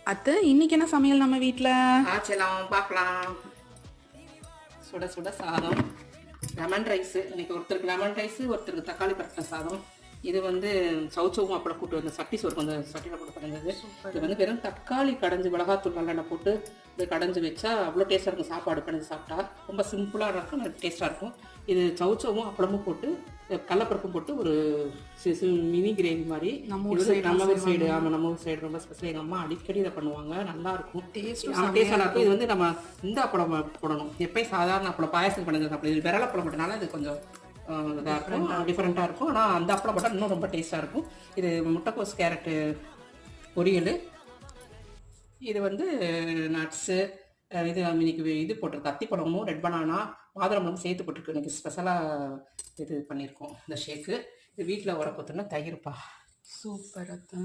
அத்தை, இன்னைக்கு என்ன சமையல் நம்ம வீட்டில்? ஆச்சலாம் பார்க்கலாம். சுட சுட சாதம், லெமன் ரைஸு. இன்னைக்கு ஒருத்தருக்கு லெமன் ரைஸு, ஒருத்தருக்கு தக்காளி பருப்பு சாதம். இது வந்து சவுச்சவும் அப்பளம் கூட்டு வந்து சட்டி சோறு கொஞ்சம் சட்டியில் போட்டு பண்ணிருந்தது. இது வந்து வெறும் தக்காளி கடைஞ்சி மிளகாத்தூள் நல்லெண்ணெய் போட்டு இது கடைஞ்சி வச்சா அவ்வளோ டேஸ்ட்டாக இருக்கும். சாப்பாடு கடைஞ்சி சாப்பிட்டா ரொம்ப சிம்பிளாக இருக்கும், நல்ல டேஸ்ட்டாக இருக்கும். இது சவுச்சவும் அப்பளமும் போட்டு கடலப்பருப்பும் போட்டு ஒரு மினி கிரேவி மாதிரி. நம்ம ஊர் சைடு ஆமாம், நம்ம ஊர் சைடு ரொம்ப ஸ்பெஷல். எங்கள் அம்மா அடிக்கடி இதை பண்ணுவாங்க, நல்லா இருக்கும், டேஸ்ட்டாக இருக்கும். இது வந்து நம்ம இந்த அப்பளம் போடணும், எப்பயும் சாதாரண அப்பளம் பாயசம் பண்ணுறது அப்படி. இது விரல் அப்பளம் போட்டனால இது கொஞ்சம் இதாக இருக்கும், டிஃப்ரெண்ட்டாக இருக்கும். ஆனால் அந்த அப்பளம் போட்டால் இன்னும் ரொம்ப டேஸ்ட்டாக இருக்கும். இது முட்டைக்கோஸ் கேரட்டு பொரியல். இது வந்து நட்ஸு, இது இன்னைக்கு இது போட்டிருக்கு, அத்திப்பழமும் ரெட் பனானா மாதுளம்பழமும் சேர்த்து போட்டிருக்கு. இன்னைக்கு ஸ்பெஷலாக இது பண்ணியிருக்கோம் இந்த ஷேக்கு. இது வீட்டில் உர பொத்துனா தயிர்ப்பா. சூப்பர் அத்தை.